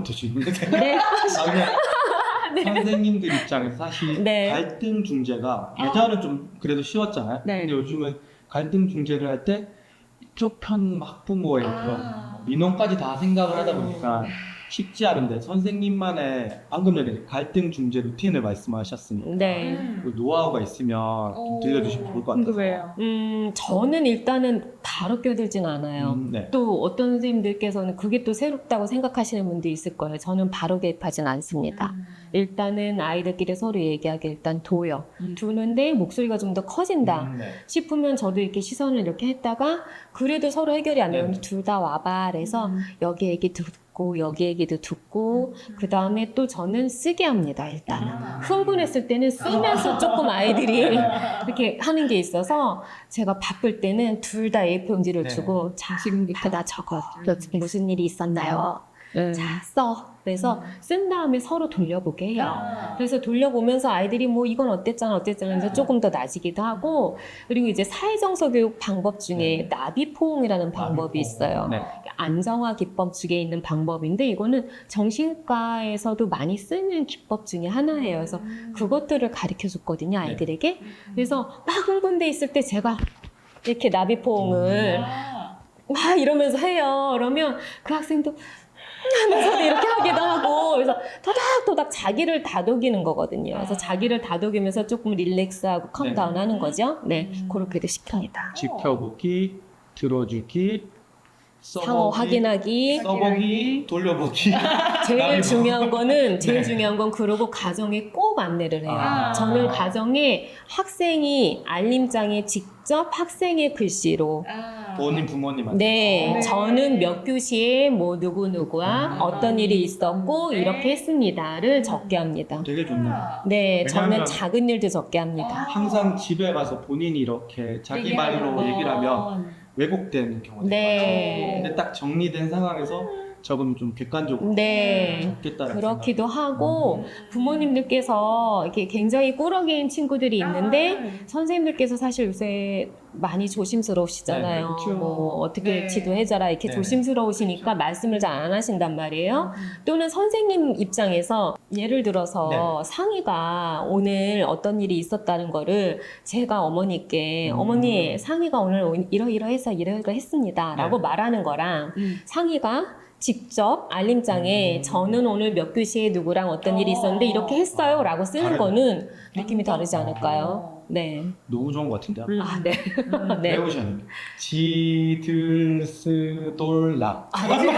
번 더 질문해. 네. 선생님들 입장에서 사실 네. 갈등 중재가 예전은 좀 그래도 쉬웠잖아요. 네. 근데 요즘은 갈등 중재를 할 때 이쪽 편 학부모의 그런 민원까지 다 생각을 하다 보니까 쉽지 않은데 선생님만의 방금 전에 갈등 중재 루틴을 말씀하셨으니까 네. 그 노하우가 있으면 좀 들려주시면 좋을 것 같아요. 궁금해요. 저는 일단은 바로 껴들진 않아요. 네. 또 어떤 선생님들께서는 그게 또 새롭다고 생각하시는 분도 있을 거예요. 저는 바로 개입하진 않습니다. 일단은 아이들끼리 서로 얘기하게 일단 둬요. 두는데 목소리가 좀 더 커진다 네. 싶으면 저도 이렇게 시선을 이렇게 했다가 그래도 서로 해결이 안 되면 네. 둘 다 와봐. 그래서 여기 얘기 듣고 여기 얘기도 듣고 그 다음에 또 저는 쓰게 합니다. 일단 흥분했을 때는 쓰면서 조금 아이들이 이렇게 하는 게 있어서 제가 바쁠 때는 둘 다 A4용지를 네. 주고 자 지금부터 나 적어. 무슨 일이 있었나요? 자, 써. 그래서 쓴 다음에 서로 돌려보게 해요. 그래서 돌려보면서 아이들이 뭐 이건 어땠잖아 해서 조금 더 나아지기도 하고 그리고 이제 사회정서 교육 방법 중에 나비포옹이라는 방법이 있어요. 네. 안정화 기법 중에 있는 방법인데 이거는 정신과에서도 많이 쓰는 기법 중에 하나예요. 그래서 그것들을 가르쳐 줬거든요, 아이들에게. 그래서 막 흥분돼 있을 때 제가 이렇게 나비포옹을 막 이러면서 해요. 그러면 그 학생도 하면서 이렇게 하기도 하고 그래서 토닥토닥 자기를 다독이는 거거든요. 그래서 자기를 다독이면서 조금 릴렉스하고 컴다운 하는 거죠. 네, 그렇게도 시킵니다. 지켜보기, 들어주기, 상호 확인하기. 써보기, 돌려보기. 제일 중요한 거는 중요한 건 그러고 가정에 꼭 안내를 해요. 저는 가정에 학생이 알림장에 직접 학생의 글씨로 본인 부모님한테. 네, 저는 몇 교시에 뭐 누구누구와 어떤 일이 있었고 이렇게 했습니다를 적게 합니다. 되게 좋네요. 네, 저는 왜냐하면 작은 일도 적게 합니다. 항상 집에 가서 본인이 이렇게 자기 말로 얘기를 하면 왜곡되는 경우가 네. 많아요. 근데 딱 정리된 상황에서 적으면 좀 객관적으로 네. 적겠다라는 그렇기도 하고 부모님들께서 이렇게 굉장히 꾸러기인 친구들이 있는데 선생님들께서 사실 요새 많이 조심스러우시잖아요. 네, 그렇죠. 뭐 어떻게 네. 지도해줘라 이렇게 네. 조심스러우시니까 말씀을 잘 안 하신단 말이에요. 또는 선생님 입장에서 예를 들어서 상희가 오늘 어떤 일이 있었다는 거를 제가 어머니께 어머니 상희가 오늘 이러이러해서 이러이러했습니다 라고 말하는 거랑 상희가 직접 알림장에 저는 오늘 몇 교시에 누구랑 어떤 일이 있었는데 이렇게 했어요 라고 쓰는 다르네. 거는 느낌이 다르지 않을까요? 네. 너무 좋은 것 같은데요. 아, 네. 네. 배우셔야 돼요. 지들스돌라.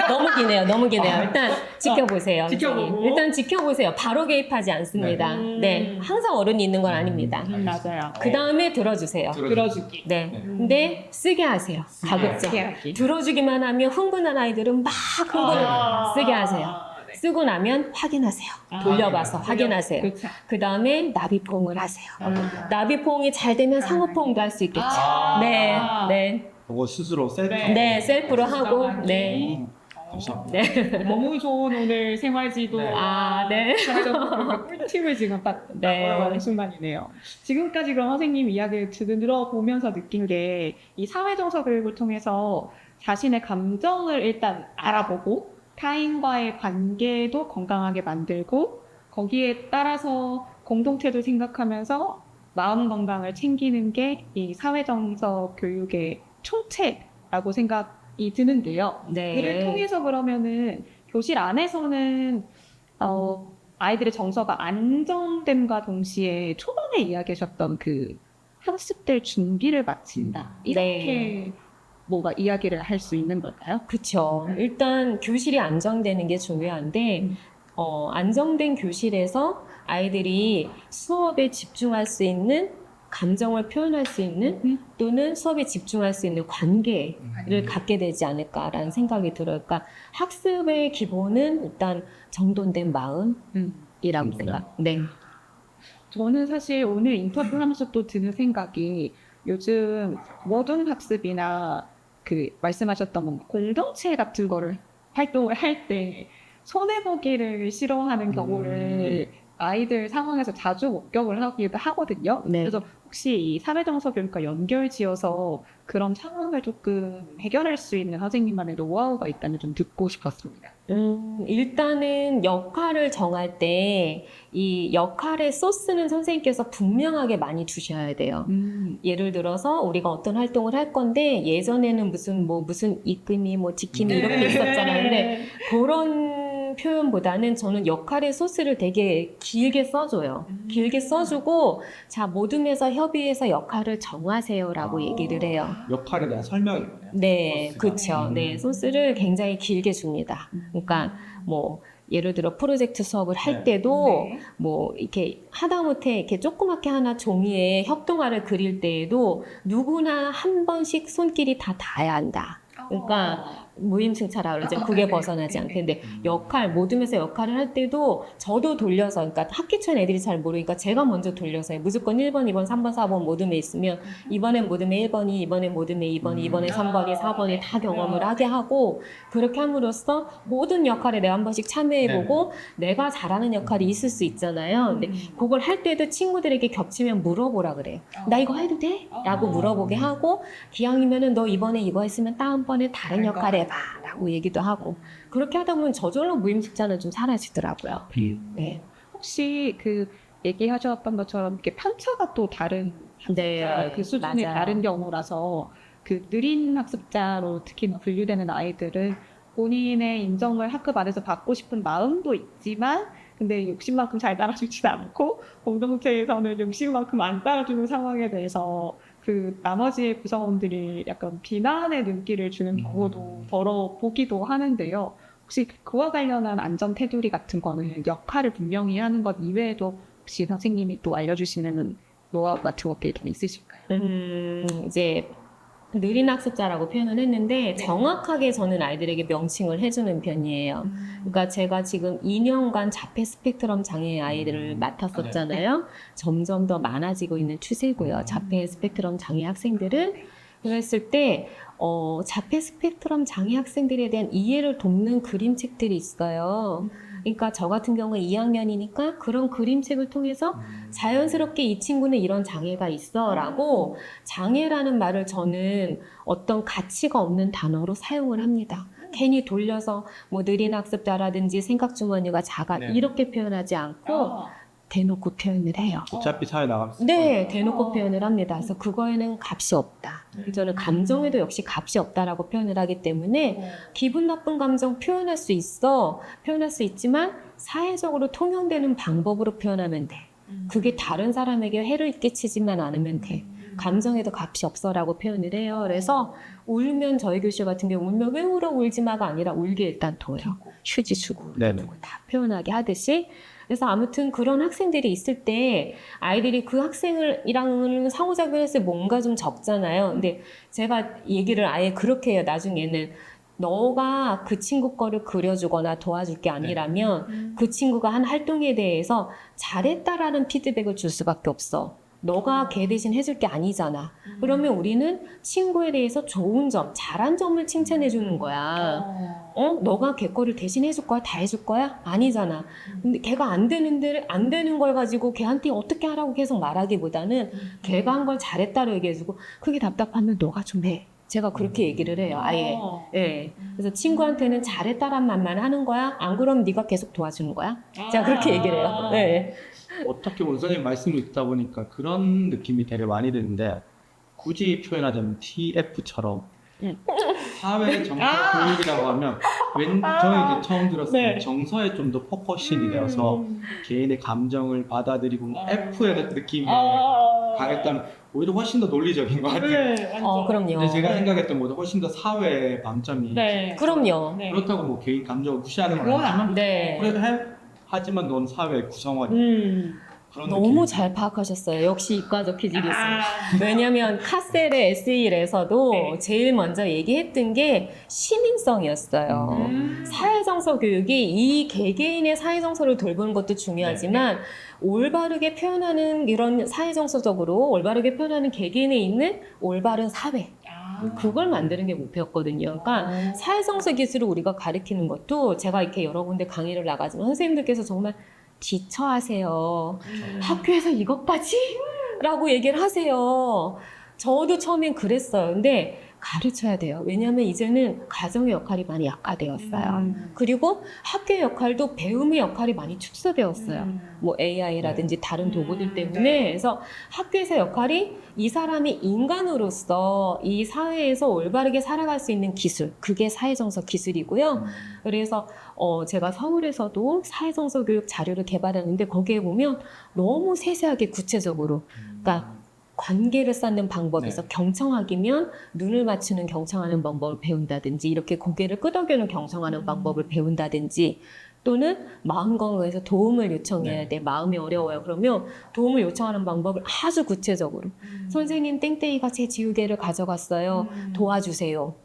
너무 기네요. 너무 기네요. 일단 지켜보세요. 지켜보고. 선생님. 일단 지켜보세요. 바로 개입하지 않습니다. 네. 항상 어른이 있는 건 아닙니다. 맞아요. 그 다음에 들어주세요. 들어주기. 네. 근데 쓰게 하세요. 가급적. 들어주기만 하면 흥분한 아이들은 막 흥분을 쓰게 하세요. 쓰고 나면 확인하세요. 돌려봐서 확인하세요. 그렇죠. 그 다음에 나비포옹을 하세요. 나비포옹이 잘 되면 상호포옹도 할 수 있겠죠. 네. 네. 그거 스스로 셀프. 네. 셀프로 하고. 네. 감사합니다. 네. 너무 좋은 오늘 생활지도 네. 아, 네. 꿀팁을 지금 딱 네. 알아가는 순간이네요. 지금까지 그럼 선생님 이야기를 들어보면서 느낀 게 이 사회정서 교육을 통해서 자신의 감정을 일단 알아보고 타인과의 관계도 건강하게 만들고 거기에 따라서 공동체도 생각하면서 마음 건강을 챙기는 게 이 사회정서 교육의 총체라고 생각이 드는데요. 네. 이를 통해서 그러면은 교실 안에서는 아이들의 정서가 안정됨과 동시에 초반에 이야기하셨던 그 학습될 준비를 마친다. 이렇게 뭐가 이야기를 할 수 있는 걸까요? 그쵸. 일단 교실이 안정되는 게 중요한데, 안정된 교실에서 아이들이 수업에 집중할 수 있는, 감정을 표현할 수 있는, 또는 수업에 집중할 수 있는 관계를 갖게 되지 않을까라는 생각이 들어요. 그러니까 학습의 기본은 일단 정돈된 마음이라고 생각. 네. 저는 사실 오늘 인터뷰하면서 또 드는 생각이 요즘 모든 학습이나 그 말씀하셨던 공동체 같은 거를 활동을 할 때 손해보기를 싫어하는 경우를 아이들 상황에서 자주 목격을 하기도 하거든요. 네. 그래서 혹시 이 사회정서 교육과 연결지어서 그런 상황을 조금 해결할 수 있는 선생님만의 노하우가 있다면 좀 듣고 싶었습니다. 일단은 역할을 정할 때 이 역할의 소스는 선생님께서 분명하게 많이 두셔야 돼요. 예를 들어서 우리가 어떤 활동을 할 건데 예전에는 무슨 입금이 지킴이 이렇게 있었잖아요. 근데 그런 표현보다는 저는 역할의 소스를 되게 길게 써줘요. 길게 써주고 자 모둠에서 협의해서 역할을 정하세요라고 얘기를 해요. 역할에 대한 설명이 거네요. 네, 소스가. 그렇죠. 네, 소스를 굉장히 길게 줍니다. 그러니까 예를 들어 프로젝트 수업을 할 네. 때도 이렇게 하다못해 이렇게 조그맣게 하나 종이에 협동화를 그릴 때에도 누구나 한 번씩 손길이 다 닿아야 한다. 그러니까 무임승차라 그러죠. 그게 벗어나지 않게. 근데 모둠에서 역할을 할 때도 저도 돌려서, 그러니까 학기 초엔 애들이 잘 모르니까 제가 먼저 돌려서 무조건 1번, 2번, 3번, 4번 모둠에 있으면 이번엔 모둠에 1번이, 이번엔 모둠에 2번이, 이번엔 3번이, 4번이 다 경험을 하게 하고 그렇게 함으로써 모든 역할에 내가 한 번씩 참여해보고 내가 잘하는 역할이 있을 수 있잖아요. 근데 그걸 할 때도 친구들에게 겹치면 물어보라 그래요. 나 이거 해도 돼? 라고 물어보게 하고 기왕이면은 너 이번에 이거 했으면 다음번에 다른 역할 해봐 라고 얘기도 하고 그렇게 하다 보면 저절로 무임승차는 좀 사라지더라고요. 네. 혹시 그 얘기하셨던 것처럼 이렇게 편차가 또 다른 네, 그 수준이 맞아요. 다른 경우라서 그 느린 학습자로 특히 분류되는 아이들은 본인의 인정을 학급 안에서 받고 싶은 마음도 있지만 근데 욕심만큼 잘 따라주지 않고 공동체에서는 욕심만큼 안 따라주는 상황에 대해서 그 나머지 구성원들이 약간 비난의 눈길을 주는 경우도 더러 보기도 하는데요. 혹시 그와 관련한 안전 테두리 같은 거는 역할을 분명히 하는 것 이외에도 혹시 선생님이 또 알려주시는 노하우 같은 것들이 좀 있으실까요? 이제 느린 학습자라고 표현을 했는데 정확하게 저는 아이들에게 명칭을 해주는 편이에요. 그러니까 제가 지금 2년간 자폐 스펙트럼 장애 아이들을 맡았었잖아요. 점점 더 많아지고 있는 추세고요. 자폐 스펙트럼 장애 학생들은 그랬을 때 자폐 스펙트럼 장애 학생들에 대한 이해를 돕는 그림책들이 있어요. 그러니까 저 같은 경우에 2학년이니까 그런 그림책을 통해서 자연스럽게 이 친구는 이런 장애가 있어 라고 장애라는 말을 저는 어떤 가치가 없는 단어로 사용을 합니다. 괜히 돌려서 느린 학습자라든지 생각주머니가 작아 네. 이렇게 표현하지 않고 대놓고 표현을 해요. 어차피 사회 나가면서 네, 대놓고 표현을 합니다. 그래서 그거에는 값이 없다. 저는 감정에도 역시 값이 없다라고 표현을 하기 때문에 기분 나쁜 감정 표현할 수 있어. 표현할 수 있지만 사회적으로 통용되는 방법으로 표현하면 돼. 그게 다른 사람에게 해를 끼치지만 않으면 돼. 감정에도 값이 없어라고 표현을 해요. 그래서 울면 저희 교실 같은 경우 울면 왜 울어 울지 마가 아니라 울게 일단 둬요. 휴지 주고 네네. 다 표현하게 하듯이. 그래서 아무튼 그런 학생들이 있을 때 아이들이 그 학생이랑 상호작용을 했을 때 뭔가 좀 적잖아요. 근데 제가 얘기를 아예 그렇게 해요. 나중에는 너가 그 친구 거를 그려주거나 도와줄 게 아니라면 그 친구가 한 활동에 대해서 잘했다라는 피드백을 줄 수밖에 없어. 너가 걔 대신 해줄 게 아니잖아. 그러면 우리는 친구에 대해서 좋은 점, 잘한 점을 칭찬해 주는 거야. 너가 걔 거를 대신 해줄 거야? 다 해줄 거야? 아니잖아. 근데 걔가 안 되는 걸 가지고 걔한테 어떻게 하라고 계속 말하기보다는 걔가 한 걸 잘했다고 얘기해주고 그게 답답하면 너가 좀 해. 제가 그렇게 얘기를 해요. 아예. 예. 그래서 친구한테는 잘했다란 말만 하는 거야? 안 그러면 네가 계속 도와주는 거야? 제가 그렇게 얘기를 해요. 네. 어떻게 보면 선생님 말씀을 듣다 보니까 그런 느낌이 되게 많이 드는데 굳이 표현하자면 TF처럼 사회 정서 교육이라고 하면 저는 이제 처음 들었을 때 네. 정서에 좀 더 포커싱이 되어서 개인의 감정을 받아들이고 F의 느낌이 강했다면 오히려 훨씬 더 논리적인 것 같아요. 네, 그럼요. 근데 제가 생각했던 것보다 훨씬 더 사회의 방점이 네. 그럼요. 네. 그렇다고 뭐 개인 감정을 무시하는 건 그건 아니지만 네. 그래도 하지만 넌 사회의 구성원이 그런 너무 느낌이 잘 파악하셨어요. 역시 이과적 기질이 있어요. 아. 왜냐면 카셀의 에세이에서도 네. 제일 먼저 얘기했던 게 시민성이었어요. 사회정서 교육이 이 개개인의 사회정서를 돌보는 것도 중요하지만 올바르게 표현하는 이런 사회정서적으로 올바르게 표현하는 개개인에 있는 올바른 사회. 그걸 만드는 게 목표였거든요. 그러니까 사회정서 기술을 우리가 가르치는 것도 제가 이렇게 여러 군데 강의를 나가지만 선생님들께서 정말 지쳐하세요. 학교에서 이것까지? 라고 얘기를 하세요. 저도 처음엔 그랬어요. 근데 가르쳐야 돼요. 왜냐하면 이제는 가정의 역할이 많이 약화되었어요. 그리고 학교의 역할도 배움의 역할이 많이 축소되었어요. 뭐 AI라든지 다른 도구들 때문에. 그래서 학교에서 역할이 이 사람이 인간으로서 이 사회에서 올바르게 살아갈 수 있는 기술, 그게 사회정서 기술이고요. 그래서 제가 서울에서도 사회정서 교육 자료를 개발하는데 거기에 보면 너무 세세하게 구체적으로, 그러니까 관계를 쌓는 방법에서 경청하기면 눈을 맞추는 경청하는 방법을 배운다든지, 이렇게 고개를 끄덕이는 경청하는 방법을 배운다든지, 또는 마음 건강에서 도움을 요청해야 돼. 마음이 어려워요. 그러면 도움을 요청하는 방법을 아주 구체적으로. 선생님, 땡땡이가 제 지우개를 가져갔어요. 도와주세요.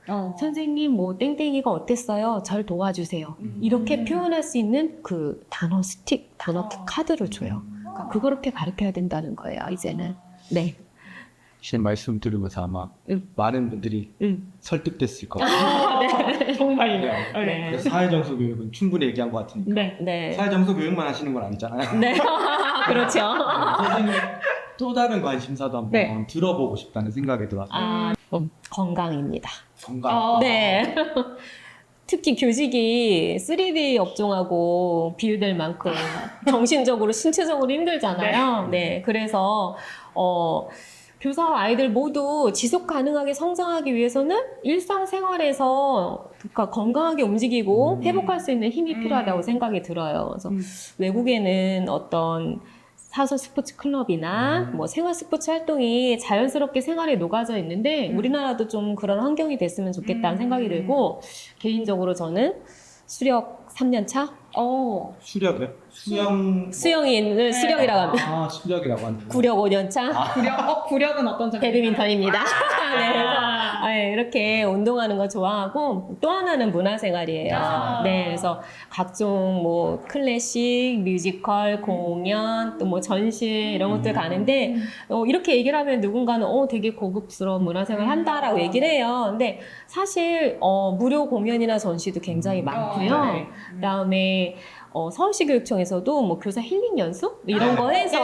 선생님, 뭐 땡땡이가 어땠어요? 절 도와주세요. 이렇게 표현할 수 있는 그 단어 스틱, 단어 카드를 줘요. 그러니까 그렇게 가르쳐야 된다는 거예요, 이제는. 네. 신 말씀 들으면서 아마 많은 분들이 설득됐을 것 같아요. 네. 정말요. 네. 그래서 사회정서 교육은 충분히 얘기한 것 같으니까. 네. 네. 사회정서 교육만 하시는 건 아니잖아요. 네. 그렇죠. 선생님 또 다른 관심사도 한번 네. 들어보고 싶다는 생각이 들어서. 건강입니다. 건강. 네. 특히 교직이 3D 업종하고 비유될 만큼 정신적으로, 신체적으로 힘들잖아요. 네. 그래서, 교사 아이들 모두 지속 가능하게 성장하기 위해서는 일상생활에서 그러니까 건강하게 움직이고 회복할 수 있는 힘이 필요하다고 생각이 들어요. 그래서 외국에는 어떤 사설 스포츠 클럽이나 뭐 생활 스포츠 활동이 자연스럽게 생활에 녹아져 있는데 우리나라도 좀 그런 환경이 됐으면 좋겠다는 생각이 들고, 개인적으로 저는 수력 3년 차? 수력이요? 수영인을 수력이라고 합니다. 아, 수력이라고 하는. 구력 5년 차? 구력은 어떤 점이? 배드민턴입니다. 네, 그래서 이렇게 운동하는 거 좋아하고, 또 하나는 문화생활이에요. 네, 그래서 각종 뭐 클래식, 뮤지컬, 공연, 또 뭐 전시 이런 것들 가는데, 이렇게 얘기를 하면 누군가는 되게 고급스러운 문화생활 한다라고 얘기를 해요. 근데 사실 무료 공연이나 전시도 굉장히 많고요. 그다음에 서울시 교육청에서도 뭐 교사 힐링 연수 이런 거 해서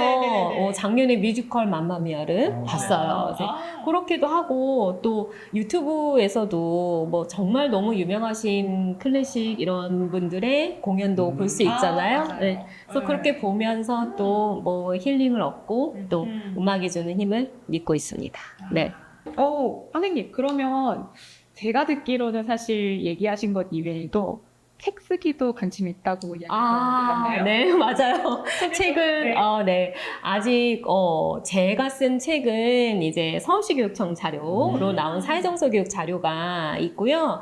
작년에 뮤지컬 맘마미아를 봤어요. 그래서 그렇게도 하고, 또 유튜브에서도 뭐 정말 너무 유명하신 클래식 이런 분들의 공연도 볼 수 있잖아요. 네. 그래서 그렇게 보면서 또 뭐 힐링을 얻고 또 음악이 주는 힘을 믿고 있습니다. 네. 선생님, 그러면 제가 듣기로는 사실 얘기하신 것 이외에도 책 쓰기도 관심 있다고 이야기하셨나요? 네, 맞아요. 책은, 네. 아직, 제가 쓴 책은 이제 서울시 교육청 자료로 나온 사회정서 교육 자료가 있고요.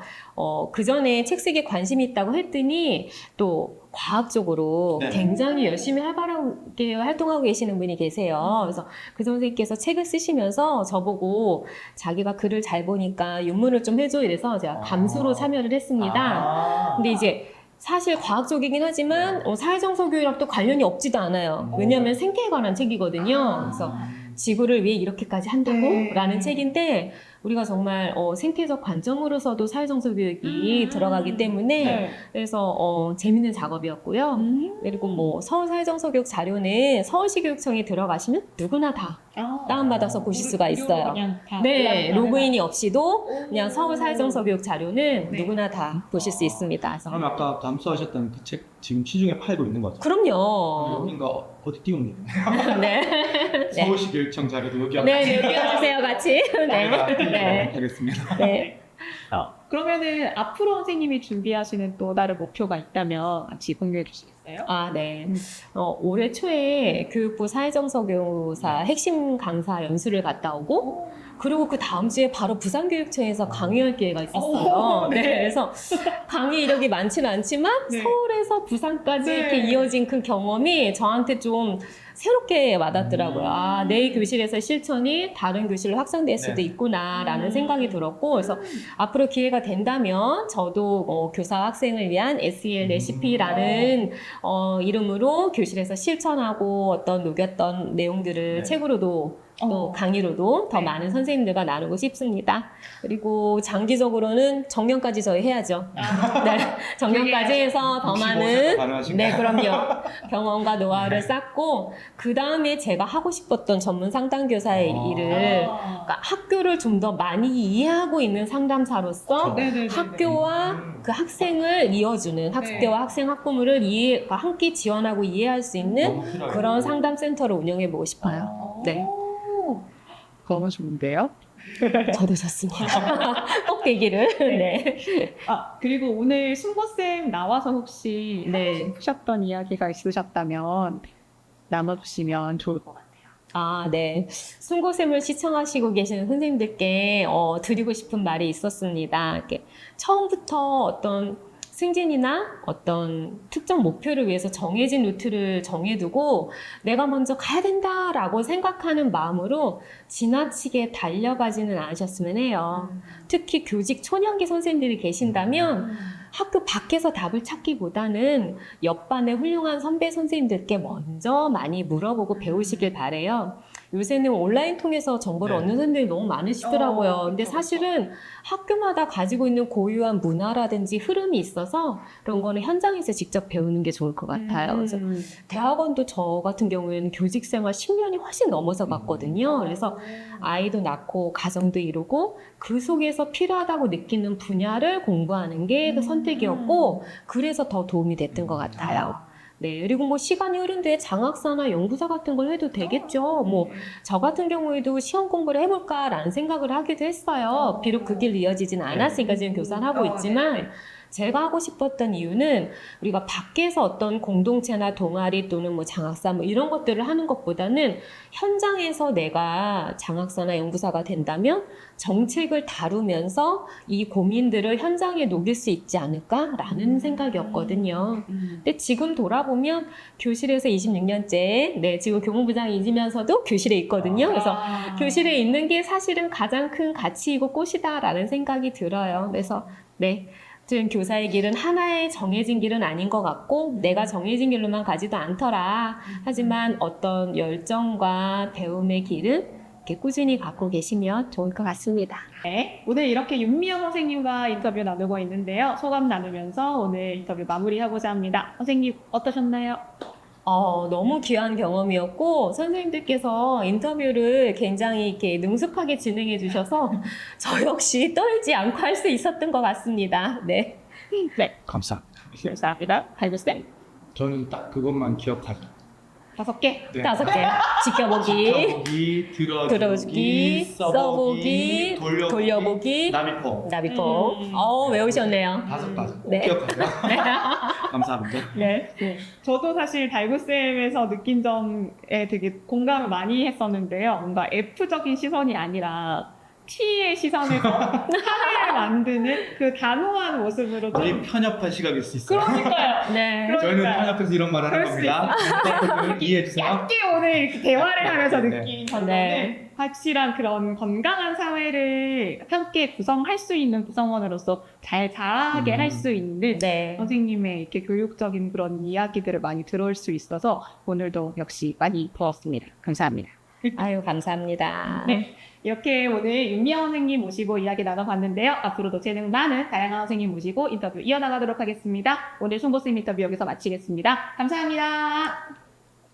그 전에 책 쓰기에 관심이 있다고 했더니 또 과학적으로 굉장히 열심히 활발하게 활동하고 계시는 분이 계세요. 그래서 그 선생님께서 책을 쓰시면서 저보고 자기가 글을 잘 보니까 윤문을 좀 해줘 이래서 제가 감수로 참여를 했습니다. 근데 이제 사실 과학적이긴 하지만 사회정서 교육이랑 또 관련이 없지도 않아요. 왜냐하면 생태에 관한 책이거든요. 그래서 지구를 왜 이렇게까지 한다고? 라는 책인데, 우리가 정말 생태적 관점으로서도 사회정서 교육이 들어가기 때문에 그래서 재밌는 작업이었고요. 그리고 뭐 서울 사회정서 교육 자료는 서울시 교육청에 들어가시면 누구나 다 다운받아서 보실 수가 있어요. 네, 로그인이 없이도 그냥 서울 사회정서 교육 자료는 누구나 다 보실 수 있습니다. 그래서 그럼 아까 감수하셨던 그 책 지금 시중에 팔고 있는 거죠? 그럼요. 여기인가 어디 띄웁니다. 네. 서울시 교육청 자료도 여기 네, 띄워주세요, 같이. 네. 하겠습니다. 네. 그러면은 앞으로 선생님이 준비하시는 또 다른 목표가 있다면 같이 공유해 주시겠어요? 네. 올해 초에 교육부 사회정서 교사 핵심 강사 연수를 갔다 오고, 그리고 그 다음 주에 바로 부산교육청에서 강의할 기회가 있었어요. 네. 그래서 강의 이력이 많지는 않지만 서울에서 부산까지 이렇게 이어진 그 경험이 저한테 좀 새롭게 와닿더라고요. 내 교실에서 실천이 다른 교실로 확산될 수도 있구나라는 생각이 들었고, 그래서 앞으로 기회가 된다면 저도 교사 학생을 위한 SEL 레시피라는 이름으로 교실에서 실천하고 어떤 녹였던 내용들을 책으로도 또 강의로도 더 네. 많은 선생님들과 나누고 싶습니다. 그리고 장기적으로는 정년까지 저희 해야죠. 네, 정년까지 해서 더 65세도 많은 가능하신가요? 네, 그럼요. 경험과 노하우를 쌓고 그 다음에 제가 하고 싶었던 전문 상담교사의 일을 그러니까 학교를 좀 더 많이 이해하고 있는 상담사로서 네네네. 학교와 그 학생을 이어주는 학교와 학생 학부모를 그러니까 함께 지원하고 이해할 수 있는 너무 필요해요. 그런 상담센터를 운영해 보고 싶어요. 네. 너무 좋은데요? 저도 좋습니다. 꼭 되기를. 네. 그리고 오늘 순고쌤 나와서 혹시 네. 하고 싶으셨던 이야기가 있으셨다면 나눠주시면 좋을 것 같아요. 네. 순고쌤을 시청하시고 계시는 선생님들께 드리고 싶은 말이 있었습니다. 이렇게 처음부터 어떤 승진이나 어떤 특정 목표를 위해서 정해진 루트를 정해두고 내가 먼저 가야 된다라고 생각하는 마음으로 지나치게 달려가지는 않으셨으면 해요. 특히 교직 초년기 선생님들이 계신다면 학교 밖에서 답을 찾기보다는 옆반의 훌륭한 선배 선생님들께 먼저 많이 물어보고 배우시길 바래요. 요새는 온라인 통해서 정보를 네. 얻는 선생님들이 너무 많으시더라고요. 근데 그쵸, 사실은 학교마다 가지고 있는 고유한 문화라든지 흐름이 있어서 그런 거는 현장에서 직접 배우는 게 좋을 것 같아요. 그래서 대학원도 저 같은 경우에는 교직 생활 10년이 훨씬 넘어서 갔거든요. 그래서 아이도 낳고 가정도 이루고 그 속에서 필요하다고 느끼는 분야를 공부하는 게 그 선택이었고 그래서 더 도움이 됐던 것 같아요. 네, 그리고 뭐 시간이 흐른 뒤에 장학사나 연구사 같은 걸 해도 되겠죠. 뭐 저 같은 경우에도 시험 공부를 해볼까라는 생각을 하기도 했어요. 비록 그 길 이어지진 않았으니까 지금 교사를 하고 있지만 제가 하고 싶었던 이유는 우리가 밖에서 어떤 공동체나 동아리 또는 뭐 장학사 뭐 이런 것들을 하는 것보다는 현장에서 내가 장학사나 연구사가 된다면 정책을 다루면서 이 고민들을 현장에 녹일 수 있지 않을까라는 생각이었거든요. 근데 지금 돌아보면 교실에서 26년째, 네, 지금 교무부장이지면서도 교실에 있거든요. 그래서 교실에 있는 게 사실은 가장 큰 가치이고 꽃이다라는 생각이 들어요. 그래서, 네. 지금 교사의 길은 하나의 정해진 길은 아닌 것 같고 내가 정해진 길로만 가지도 않더라. 하지만 어떤 열정과 배움의 길은 이렇게 꾸준히 갖고 계시면 좋을 것 같습니다. 네, 오늘 이렇게 윤미영 선생님과 인터뷰 나누고 있는데요. 소감 나누면서 오늘 인터뷰 마무리하고자 합니다. 선생님 어떠셨나요? 너무 귀한 경험이었고 선생님들께서 인터뷰를 굉장히 이렇게 능숙하게 진행해 주셔서 저 역시 떨지 않고 할 수 있었던 것 같습니다. 네. 네, 감사합니다. 감사합니다. 할부쌤 저는 딱 그것만 기억하죠. 5개. 네. 5개. 지켜보기, 지켜보기, 들어주기, 써보기, 돌려보기, 나비포. 나비포. 외우셨네요. 5가지 꼭 네. 기억하세요. 감사합니다. 네. 저도 사실 달구쌤에서 느낀 점에 되게 공감을 많이 했었는데요. 뭔가 F적인 시선이 아니라 T의 시선에서 사회를 만드는 그 단호한 모습으로 좀. 우리 편협한 시각일 수 있어요. 그러니까요. 네. 저희는 그러니까요. 편협해서 이런 말 하는 그럴 수 겁니다. 여러분 이해해주세요. 얇게 오늘 이렇게 대화를 하면서 네. 느낀 거는 네. 확실한 그런 건강한 사회를 함께 구성할 수 있는 구성원으로서 잘 자라게 할 수 있는 네. 선생님의 이렇게 교육적인 그런 이야기들을 많이 들어올 수 있어서 오늘도 역시 많이 배웠습니다. 감사합니다. 아유, 감사합니다. 네. 이렇게 오늘 윤미영 선생님 모시고 이야기 나눠봤는데요. 앞으로도 재능 많은 다양한 선생님 모시고 인터뷰 이어나가도록 하겠습니다. 오늘 송보쌤 인터뷰 여기서 마치겠습니다. 감사합니다.